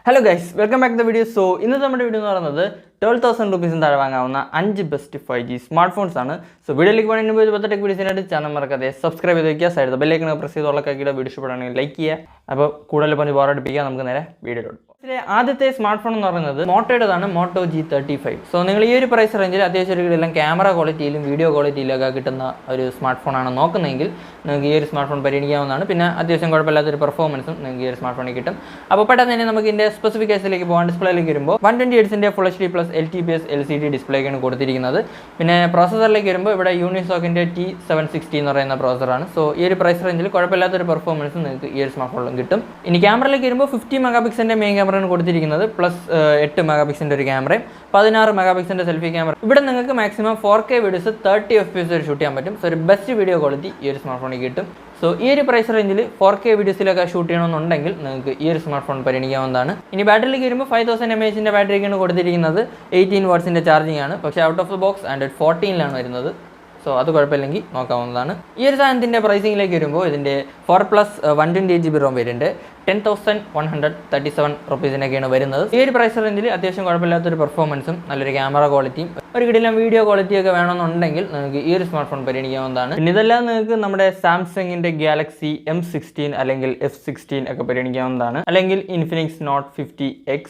Hello guys, welcome back to the video. So, in this video, 12,000 rupees in the 5 best 5G smartphones. So, video like one video channel subscribe to the side the bell icon press video like video. ആദ്യത്തെ smartphone എന്ന് പറയുന്നത് മോട്ടോയുടേതാണ് motto G35. So നിങ്ങൾ ഈ ഒരു price റേഞ്ചിൽ അത്യാവശ്യം camera ക്വാളിറ്റിയിലും video ക്വാളിറ്റിയിലൊക്കെ കിട്ടുന്ന ഒരു സ്മാർട്ട്ഫോൺ ആണ് നോക്കുന്നതെങ്കിൽ നിങ്ങൾക്ക് ഈ ഒരു സ്മാർട്ട്ഫോൺ പരിഗണിക്കാവുന്നതാണ്. പിന്നെ അത്യാവശ്യം കുഴപ്പമില്ലാത്തൊരു പെർഫോമൻസും നിങ്ങൾക്ക് ഈ ഒരു സ്മാർട്ട്ഫോണിൽ കിട്ടും. അപ്പോൾ പെട്ടെന്ന് തന്നെ നമുക്ക് ഇതിൻ്റെ സ്പെസിഫിക്കേഷനിലേക്ക് പോകാൻ ഡിസ്പ്ലേയിലേക്ക് വരുമ്പോൾ 128 full HD plus LTPS LCD ഡിസ്പ്ലേക്കാണ് കൊടുത്തിരിക്കുന്നത്. പിന്നെ പ്രോസസറിലേക്ക് വരുമ്പോൾ ഇവിടെ യൂണിസോക്കിൻ്റെ T760 എന്ന് പറയുന്ന പ്രോസസറാണ്. സോ ഈ ഒരു പ്രൈസ് റേഞ്ചിൽ കുഴപ്പമില്ലാത്തൊരു പെർഫോമൻസും നിങ്ങൾക്ക് ഈ ഒരു സ്മാർട്ട്ഫോണിലും കിട്ടും. ഇനി ക്യാമറയിലേക്ക് വരുമ്പോൾ 50 മെഗാപിക്സലിൻ്റെ മെയിൻ ക്യാമറ കൊടുത്തിരിക്കുന്നത് പ്ലസ് 8 മെഗാപിക്സലിൻ്റെ ഒരു ക്യാമറയും 16 മെഗാപിക്സലിൻ്റെ സെൽഫി ക്യാമറ. ഇവിടെ നിങ്ങൾക്ക് മാക്സിമം 4K വീഡിയോസ് 30 FPS വരെ ഷൂട്ട് ചെയ്യാൻ പറ്റും. സോ ഒരു ബെസ്റ്റ് വീഡിയോ ക്വാളിറ്റി ഈ ഒരു സ്മാർട്ട്ഫോണിൽ കിട്ടും. സോ ഈ ഒരു പ്രൈസ് റേഞ്ചിൽ 4K വീഡിയോസിലൊക്കെ ഷൂട്ട് ചെയ്യണമെന്നുണ്ടെങ്കിൽ നിങ്ങൾക്ക് ഈ ഒരു സ്മാർട്ട്ഫോൺ പരിഗണിക്കാവുന്നതാണ്. ഇനി ബാറ്ററിയിലേക്ക് വരുമ്പോൾ 5000 mAh ബാറ്ററിക്കാണ് കൊടുത്തിരിക്കുന്നത്. 18 വാട്ട്സിൻ്റെ ചാർജിങ് ആണ്. പക്ഷേ out of the box Android 14 വരുന്നത്. സോ അത് കുഴപ്പമില്ലെങ്കിൽ നോക്കാവുന്നതാണ്. ഈ ഒരു സാധനത്തിൻ്റെ പ്രൈസിങ്ങിലേക്ക് വരുമ്പോൾ ഇതിൻ്റെ 4+ 128GB ROM വേരിയൻറ്റ് 10,137 റുപ്പീസിനൊക്കെയാണ് വരുന്നത്. ഈ ഒരു പ്രൈസ് റേഞ്ചിൽ അത്യാവശ്യം കുഴപ്പമില്ലാത്തൊരു പെർഫോമൻസും നല്ലൊരു ക്യാമറ ക്വാളിറ്റിയും ഒരു കിടിലം വീഡിയോ ക്വാളിറ്റിയൊക്കെ വേണമെന്നുണ്ടെങ്കിൽ നിങ്ങൾക്ക് ഈ ഒരു സ്മാർട്ട്ഫോൺ പരിഗണിക്കാവുന്നതാണ്. പിന്നെ ഇതെല്ലാം നിങ്ങൾക്ക് നമ്മുടെ സാംസങ്ങിൻ്റെ ഗാലക്സി M16 അല്ലെങ്കിൽ F16 ഒക്കെ പരിഗണിക്കാവുന്നതാണ്. അല്ലെങ്കിൽ Infinix not 50X,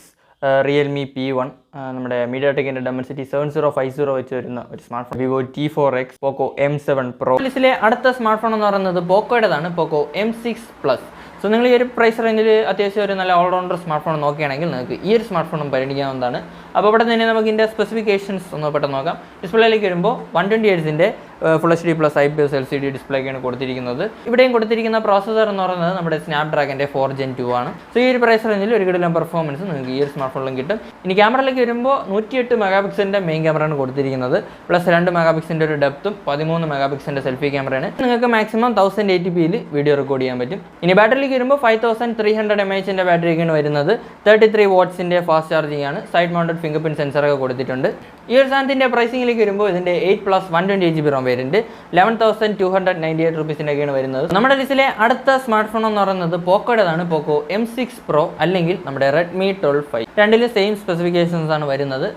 Realme P1, നമ്മുടെ മീഡിയാടെക്കിൻ്റെ ഡെമൻസിറ്റി 7050 വെച്ച് വരുന്ന ഒരു സ്മാർട്ട്ഫോൺ, വിവോ T4X, പോക്കോ M7 Pro. ലിസ്റ്റിലെ അടുത്ത സ്മാർട്ട്ഫോൺ എന്ന് പറയുന്നത് പോക്കോയുടേതാണ്, പോക്കോ M6 Plus. സോ നിങ്ങൾ ഈ ഒരു പ്രൈസ് റേഞ്ചിൽ അത്യാവശ്യം ഒരു നല്ല ഓൾറൗണ്ടർ സ്മാർട്ട്ഫോൺ നോക്കുകയാണെങ്കിൽ നിങ്ങൾക്ക് ഈ ഒരു സ്മാർട്ട്ഫോണും പരിഗണിക്കാവുന്നതാണ്. അപ്പോൾ ഇവിടെ തന്നെ നമുക്ക് ഇതിൻ്റെ സ്പെസിഫിക്കേഷൻസ് ഒന്ന് പെട്ടെന്ന് നോക്കാം. ഡിസ്പ്ലേയിലേക്ക് വരുമ്പോൾ 128 full HD plus IPS LCD ഡിസ്പ്ലേക്കാണ് കൊടുത്തിരിക്കുന്നത്. ഇവിടെയും കൊടുത്തിരിക്കുന്ന പ്രോസസർ എന്ന് പറയുന്നത് നമ്മുടെ സ്നാപ്ഡ്രാഗൻ്റെ 4 Gen 2 ആണ്. സോ ഈ ഒരു പ്രൈസ് റേഞ്ചിൽ ഒരു കിടിലം പെർഫോമൻസ് നിങ്ങൾക്ക് ഈ ഒരു സ്മാർട്ട്ഫോണിലും കിട്ടും. ഇനി ക്യാമറയിലേക്ക് വരുമ്പോൾ 108 മെഗാപിക്സലിൻ്റെ മെയിൻ ക്യാമറയാണ് കൊടുത്തിരിക്കുന്നത്. പ്ലസ് 2 മെഗാപിക്സലിൻ്റെ ഒരു ഡെപ്തും 13 മെഗാപിക്സലിൻ്റെ സെൽഫി ക്യാമറയാണ്. നിങ്ങൾക്ക് മാക്സിമം 1080pയിൽ വീഡിയോ റെക്കോർഡ് ചെയ്യാൻ പറ്റും. ഇനി ബാറ്ററിയിലേക്ക് വരുമ്പോൾ 5300 mAh ബാറ്ററിയൊക്കെയാണ് വരുന്നത്. 33 വാട്ട്സിൻ്റെ ഫാസ്റ്റ് ചാർജിങ് ആണ്. സൈഡ് മൗണ്ടഡ് ഫിംഗർ പ്രിന്റ് സെൻസറൊക്കെ കൊടുത്തിട്ടുണ്ട്. ഈ ഒരു സാധനത്തിൻ്റെ പ്രൈസിങ്ങിലേക്ക് വരുമ്പോൾ ഇതിൻ്റെ 8+ 128GB ROM വേരിയൻറ്റ് 11,298 റുപ്പീസിനൊക്കെയാണ് വരുന്നത്. നമ്മുടെ ലിസ്റ്റിലെ അടുത്ത സ്മാർട്ട്ഫോൺ എന്ന് പറയുന്നത് പോക്കോയുടേതാണ്, പോക്കോ M6 Pro അല്ലെങ്കിൽ നമ്മുടെ റെഡ്മി 12 രണ്ടിലും സെയിം സ്പെസിഫിക്കേഷൻസ് ആണ് വരുന്നത്.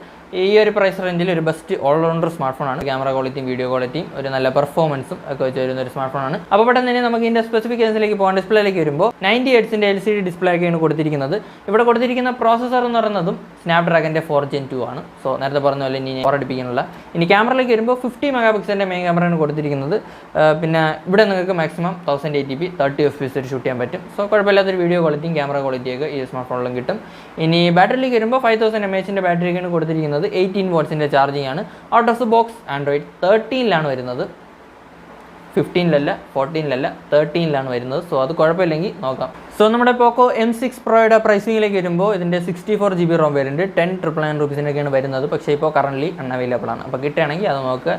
ഈ ഒരു പ്രൈസ് റേഞ്ചിൽ ഒരു ബെസ്റ്റ് ഓൾറൗണ്ടർ സ്മാർട്ട്ഫോൺ ആണ്. ക്യാമറ ക്വാളിറ്റിയും വീഡിയോ ക്വാളിറ്റിയും ഒരു നല്ല പെർഫോമൻസും ഒക്കെ വെച്ച് വരുന്ന ഒരു സ്മാർട്ട്ഫോൺ ആണ്. അപ്പോൾ പെട്ടെന്ന് തന്നെ നമുക്ക് ഇതിൻ്റെ സ്പെസിഫിക്കേഷനിലേക്ക് പോകാൻ ഡിസ്പ്ലേയിലേക്ക് വരുമ്പോൾ 90 Hz LCD ഡിസ്പ്ലേ ഒക്കെയാണ് കൊടുത്തിരിക്കുന്നത്. ഇവിടെ കൊടുത്തിരിക്കുന്ന പ്രോസസർ എന്ന് പറയുന്നതും സ്നാപ്ഡ്രാഗൻ്റെ 4 Gen 2 ആണ്. സോ നേരത്തെ പറഞ്ഞ പോലെ ഇനി ഓർഡിപ്പിക്കാനുള്ള. ഇനി ക്യാമറയിലേക്ക് വരുമ്പോൾ 50 മെഗാപിക്സലിൻ്റെ മെയിൻ ക്യാമറയാണ് കൊടുത്തിരിക്കുന്നത്. പിന്നെ ഇവിടെ നിങ്ങൾക്ക് മാക്സിമം 1080p 30 FPS ഷൂട്ട് ചെയ്യാൻ പറ്റും. സോ കുഴപ്പമില്ലാത്തൊരു വീഡിയോ ക്വാളിറ്റിയും ക്യാമറ ക്വാളിറ്റിയൊക്കെ ഈ സ്മാർട്ട്ഫോണിലും കിട്ടും. ഇനി ബാറ്ററിയിലേക്ക് വരുമ്പോൾ 5000 mAh ബാറ്ററിയൊക്കെയാണ് കൊടുത്തിരിക്കുന്നത്. 18 വാട്ട്സിൻ്റെ ചാർജിങ് ആണ്. Out of the box Android 13 വരുന്നത്. 15 14 13 വരുന്നത്. സോ അത് കുഴപ്പമില്ലെങ്കിൽ നോക്കാം. സോ നമ്മുടെ പോക്കോ M6 Proയുടെ പ്രൈസിങ്ങിലേക്ക് വരുമ്പോൾ ഇതിൻ്റെ 64GB ROM വേരിയൻറ്റ് 10,999 റുപ്പീസിനൊക്കെയാണ് വരുന്നത്. പക്ഷേ ഇപ്പോൾ കറൻ്റ്ലി അൺഅവൈലബിൾ ആണ്. അപ്പോൾ കിട്ടുകയാണെങ്കിൽ അത് നോക്കുക.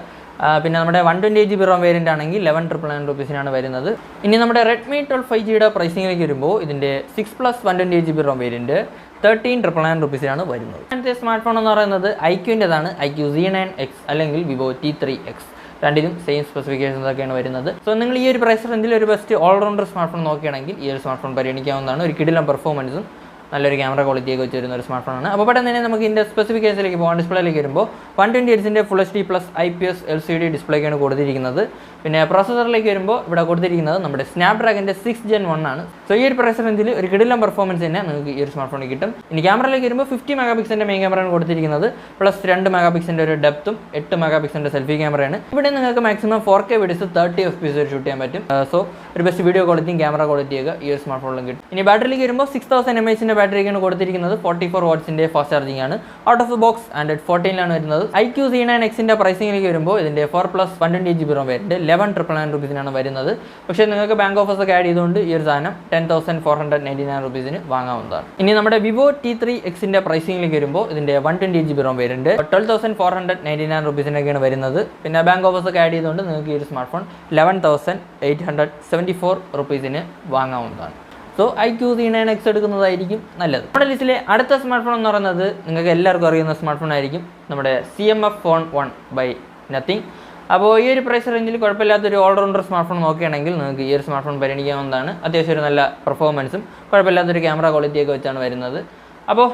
പിന്നെ നമ്മുടെ 128GB ROM വേരിയൻ്റ് ആണെങ്കിൽ 11,999 റുപ്പീസിനാണ് വരുന്നത്. ഇനി നമ്മുടെ റെഡ്മി 12 പ്രൈസിങ്ങിലേക്ക് വരുമ്പോൾ ഇതിൻ്റെ 6+ 128GB ROM വേരിയൻറ്റ് 13,999 റുപ്പീസിനാണ് വരുന്നത്. അങ്ങനത്തെ സ്മാർട്ട്ഫോൺ എന്ന് പറയുന്നത് iQൻ്റെതാണ്, iQ Z9X അല്ലെങ്കിൽ വിവോ T3X. രണ്ടിലും സെയിം സ്പെസിഫിക്കേഷൻസ് ഒക്കെയാണ് വരുന്നത്. സോ നിങ്ങൾ ഈ ഒരു പ്രൈസ് റേഞ്ചിൽ ഒരു ബെസ്റ്റ് ഓൾറൗണ്ടർ സ്മാർട്ട്ഫോൺ നോക്കുകയാണെങ്കിൽ ഈ ഒരു സ്മാർട്ട്ഫോൺ പരിഗണിക്കാവുന്നതാണ്. ഒരു കിടിലം പെർഫോമൻസും നല്ലൊരു ക്യാമറ ക്വാളിറ്റിയൊക്കെ വെച്ച് വരുന്ന ഒരു സ്മാർട്ട്ഫോണാണ്. അപ്പോൾ പെട്ടെന്ന് തന്നെ നമുക്ക് ഇതിൻ്റെ സ്പെസിഫിക്കേഷനിലേക്ക് പോകാൻ ഡിസ്പ്ലേയിലേക്ക് വരുമ്പോൾ 128 full HD plus IPS LCD ഡിസ്പ്ലേക്കാണ് കൊടുത്തിരിക്കുന്നത്. പിന്നെ പ്രോസസറിലേക്ക് വരുമ്പോൾ ഇവിടെ കൊടുത്തിരിക്കുന്നത് നമ്മുടെ സ്നാപ്ഡ്രാഗൻ്റെ 6 Gen 1 ആണ്. സോ ഈ ഒരു പ്രൈസ് റേഞ്ചിൽ ഒരു കിടിലം പെർഫോമൻസ് തന്നെ നിങ്ങൾക്ക് ഈ ഒരു സ്മാർട്ട്ഫോണിൽ കിട്ടും. ഇനി ക്യാമറയിലേക്ക് വരുമ്പോൾ 50 മെഗാപിക്സലിൻ്റെ മെയിൻ ക്യാമറയാണ് കൊടുത്തിരിക്കുന്നത്. പ്ലസ് 2 മെഗാപിക്സലിൻ്റെ ഒരു ഡെപ്തും 8 മെഗാപിക്സലിൻ്റെ സെൽഫി ക്യാമറയാണ്. ഇവിടെ നിങ്ങൾക്ക് മാക്സിമം 4K വീഡിയോസ് 30 FPS വരെ ഷൂട്ട് ചെയ്യാൻ പറ്റും. സോ ഒരു ബെസ്റ്റ് വീഡിയോ ക്വാളിറ്റിയും ക്യാമറ ക്വാളിറ്റിയൊക്കെ ഈ ഒരു സ്മാർട്ട്ഫോണിലും കിട്ടും. ഇനി ബാറ്ററിയിലേക്ക് വരുമ്പോൾ 6000 mAh ബാറ്ററിയൊക്കെയാണ് കൊടുത്തിരിക്കുന്നത്. 44 വാട്ട്സിൻ്റെ ഫാസ്റ്റ് ചാർജിങ് ആണ്. Out of the box Android 14 വരുന്നത്. iQ Z9Xൻ്റെ പ്രൈസിങ്ങിലേക്ക് വരുമ്പോൾ ഇതിൻ്റെ 4+ 128GB ROM വേരിയൻറ്റ് 11,999 റുപ്പീസിനാണ് വരുന്നത്. പക്ഷേ നിങ്ങൾക്ക് ബാങ്ക് ഓഫേഴ്സ് ഒക്കെ ആഡ് ചെയ്തുകൊണ്ട് ഈ ഒരു സാധനം 10,499 റുപ്പീസിന് വാങ്ങാവുന്നതാണ്. ഇനി നമ്മുടെ വിവോ T3Xൻ്റെ പ്രൈസിങ്ങിലേക്ക് വരുമ്പോൾ ഇതിൻ്റെ 128GB ROM വേരിയൻറ്റ് 12,499 റുപ്പീസിനൊക്കെയാണ് വരുന്നത്. പിന്നെ ബാങ്ക് ഓഫേഴ്സ് ഒക്കെ ആഡ് ചെയ്തുകൊണ്ട് നിങ്ങൾക്ക് ഈ ഒരു സ്മാർട്ട്ഫോൺ 11,874 റുപ്പീസിന് വാങ്ങാവുന്നതാണ്. സോ iQ Z9X എടുക്കുന്നതായിരിക്കും നല്ലത്. നമ്മുടെ ലിസ്റ്റിലെ അടുത്ത സ്മാർട്ട്ഫോൺ എന്ന് പറയുന്നത് നിങ്ങൾക്ക് എല്ലാവർക്കും അറിയുന്ന സ്മാർട്ട്ഫോൺ ആയിരിക്കും, നമ്മുടെ CMF Phone 1 by Nothing. അപ്പോൾ ഈ ഒരു പ്രൈസ് റേഞ്ചിൽ കുഴപ്പമില്ലാത്തൊരു ഓൾറൗണ്ടർ സ്മാർട്ട്ഫോൺ നോക്കുകയാണെങ്കിൽ നിങ്ങൾക്ക് ഈ ഒരു സ്മാർട്ട്ഫോൺ പരിഗണിക്കാവുന്നതാണ്. അത്യാവശ്യം ഒരു നല്ല പെർഫോമൻസും കുഴപ്പമില്ലാത്തൊരു ക്യാമറ ക്വാളിറ്റിയൊക്കെ വെച്ചാണ് വരുന്നത്. അപ്പോൾ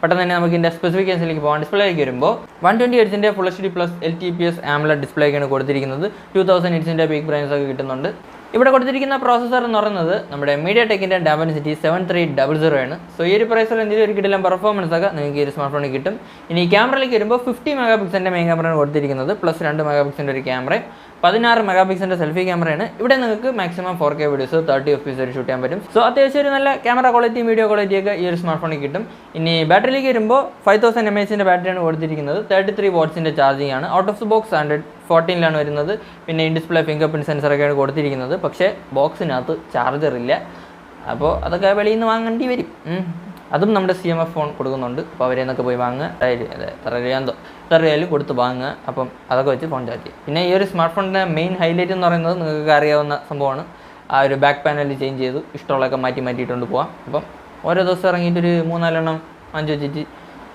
പെട്ടെന്ന് തന്നെ നമുക്ക് ഇതിൻ്റെ സ്പെസിഫിക്കേഷനിലേക്ക് പോകാം. ഡിസ്പ്ലേയിലേക്ക് വരുമ്പോൾ 120 ഹെർട്സിൻ്റെ full HD plus LTPS AMOLED ഡിസ്പ്ലേക്കാണ് കൊടുത്തിരിക്കുന്നത്. 2000 നിറ്റ്സിൻ്റെ പീക്ക് ബ്രൈറ്റ്നസ് ഒക്കെ കിട്ടുന്നുണ്ട്. ഇവിടെ കൊടുത്തിരിക്കുന്ന പ്രോസസ്സർ എന്ന് പറയുന്നത് നമ്മുടെ MediaTekൻ്റെ Dimensity 7300 ആണ്. സോ ഈ ഒരു പ്രൈസ് റേഞ്ചിൽ ഒരു കിടിലം പെർഫോമൻസ് ഒക്കെ നിങ്ങൾക്ക് ഈ ഒരു സ്മാർട്ട് ഫോണിൽ കിട്ടും. ഇനി ക്യാമറയിലേക്ക് വരുമ്പോൾ 50 മെഗാ പിക്സലിൻ്റെ മെയിൻ ക്യാമറയാണ് കൊടുത്തിരിക്കുന്നത്, പ്ലസ് 2 മെഗാ പിക്സലിൻ്റെ ഒരു ക്യാമറയും 16 മെഗാ പിക്സലിൻ്റെ സെൽഫി ക്യാമറയാണ്. ഇവിടെ നിങ്ങൾക്ക് മാക്സിമം 4K വീഡിയോസ് 30 FPS വരെ ഷൂട്ട് ചെയ്യാൻ പറ്റും. സോ അത്യാവശ്യം ഒരു നല്ല ക്യാമറ ക്വാളിറ്റിയും വീഡിയോ ക്വാളിറ്റിയൊക്കെ ഈ ഒരു സ്മാർട്ട് ഫോണിൽ കിട്ടും. ഇനി ബാറ്ററിയിലേക്ക് വരുമ്പോൾ 5000 mAhൻ്റെ ബാറ്ററിയാണ് കൊടുത്തിരിക്കുന്നത്. 33 വാട്ട്സിൻ്റെ ചാർജിങ് ആണ്. ഔട്ട് ഓഫ് ദി ബോക്സ് 114 വരുന്നത്. പിന്നെ ഇൻ ഡിസ്പ്ലേ ഫിംഗർ പ്രിൻറ്റ് സെൻസറൊക്കെയാണ് കൊടുത്തിരിക്കുന്നത്. പക്ഷേ ബോക്സിനകത്ത് ചാർജർ ഇല്ല. അപ്പോൾ അതൊക്കെ വെളിയിൽ നിന്ന് വാങ്ങേണ്ടി വരും. അതും നമ്മുടെ CMF ഫോൺ കൊടുക്കുന്നുണ്ട്. അപ്പോൾ അവരെ നിന്നൊക്കെ പോയി വാങ്ങുക, എത്ര രൂപയാലും കൊടുത്ത് വാങ്ങുക. അപ്പം അതൊക്കെ വെച്ച് ഫോൺ ചാർജ് ചെയ്യും. പിന്നെ ഈ ഒരു സ്മാർട്ട് ഫോണിൻ്റെ മെയിൻ ഹൈലൈറ്റ് എന്ന് പറയുന്നത് നിങ്ങൾക്ക് അറിയാവുന്ന സംഭവമാണ്. ആ ഒരു ബാക്ക് പാനൽ ചേഞ്ച് ചെയ്തു ഇഷ്ടമുള്ളതൊക്കെ മാറ്റിയിട്ടുണ്ട് പോകാം. അപ്പം ഓരോ ദിവസം ഇറങ്ങിയിട്ടൊരു 3-4 എണ്ണം 5 വെച്ചിട്ട്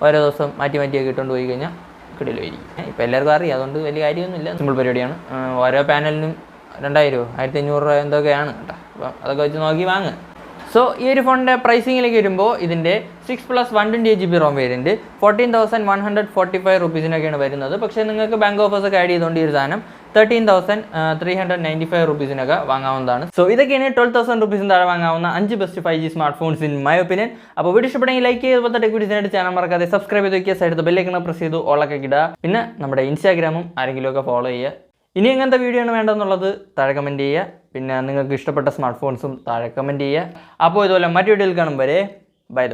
ഓരോ ദിവസം മാറ്റിയൊക്കെ ഇട്ടുകൊണ്ട് പോയി കഴിഞ്ഞാൽ കിടിലായിരിക്കും. ഇപ്പോൾ എല്ലാവർക്കും അറിയാം, അതുകൊണ്ട് വലിയ കാര്യമൊന്നുമില്ല, സിമ്പിൾ പരിപാടിയാണ്. ഓരോ പാനലിനും 2000 1500 രൂപ എന്തൊക്കെയാണ് കേട്ടോ. അപ്പം അതൊക്കെ വെച്ച് നോക്കി വാങ്ങുക. സോ ഈ ഒരു ഫോണിൻ്റെ പ്രൈസിങ്ങിലേക്ക് വരുമ്പോൾ ഇതിൻ്റെ 6+ 128GB റോം വേരിയൻറ്റ് 14,145 റുപ്പീസിനൊക്കെയാണ് വരുന്നത്. പക്ഷേ നിങ്ങൾക്ക് ബാങ്ക് ഓഫേഴ്സ് ഒക്കെ ആഡ് ചെയ്തുകൊണ്ട് ഈ ഒരു സാധനം 13,395 റുപ്പീസിനൊക്കെ വാങ്ങാവുന്നതാണ്. സോ ഇതൊക്കെയാണ് 12,000 റുപ്പീസിന് താഴെ വാങ്ങാവുന്ന 5 best 5G smart phones in my opinion. അപ്പോൾ വീഡിയോ ഇഷ്ടപ്പെടുമെങ്കിൽ ലൈക്ക് ചെയ്ത് പോലത്തെ ടെക് വീഡിയോസിനായിട്ട് ചാനൽ മറക്കാതെ സബ്സ്ക്രൈബ് ചെയ്ത് വയ്ക്കുക. സൈഡ് ബെല്ലൈക്കൺ പ്രസ് ചെയ്തു ഓളൊക്കെ ഇടുക. പിന്നെ നമ്മുടെ ഇൻസ്റ്റാഗ്രാമും ആരെങ്കിലുമൊക്കെ ഫോളോ ചെയ്യുക. ഇനി എങ്ങനത്തെ വീഡിയോ ആണ് വേണ്ടതെന്നുള്ളത് താഴെ കമൻറ്റ് ചെയ്യുക. പിന്നെ നിങ്ങൾക്ക് ഇഷ്ടപ്പെട്ട സ്മാർട്ട് ഫോൺസും താഴെ കമൻറ്റ് ചെയ്യുക. അപ്പോൾ ഇതുപോലെ മറ്റു വീഡിയോയിൽ കാണും വരെ ബൈ.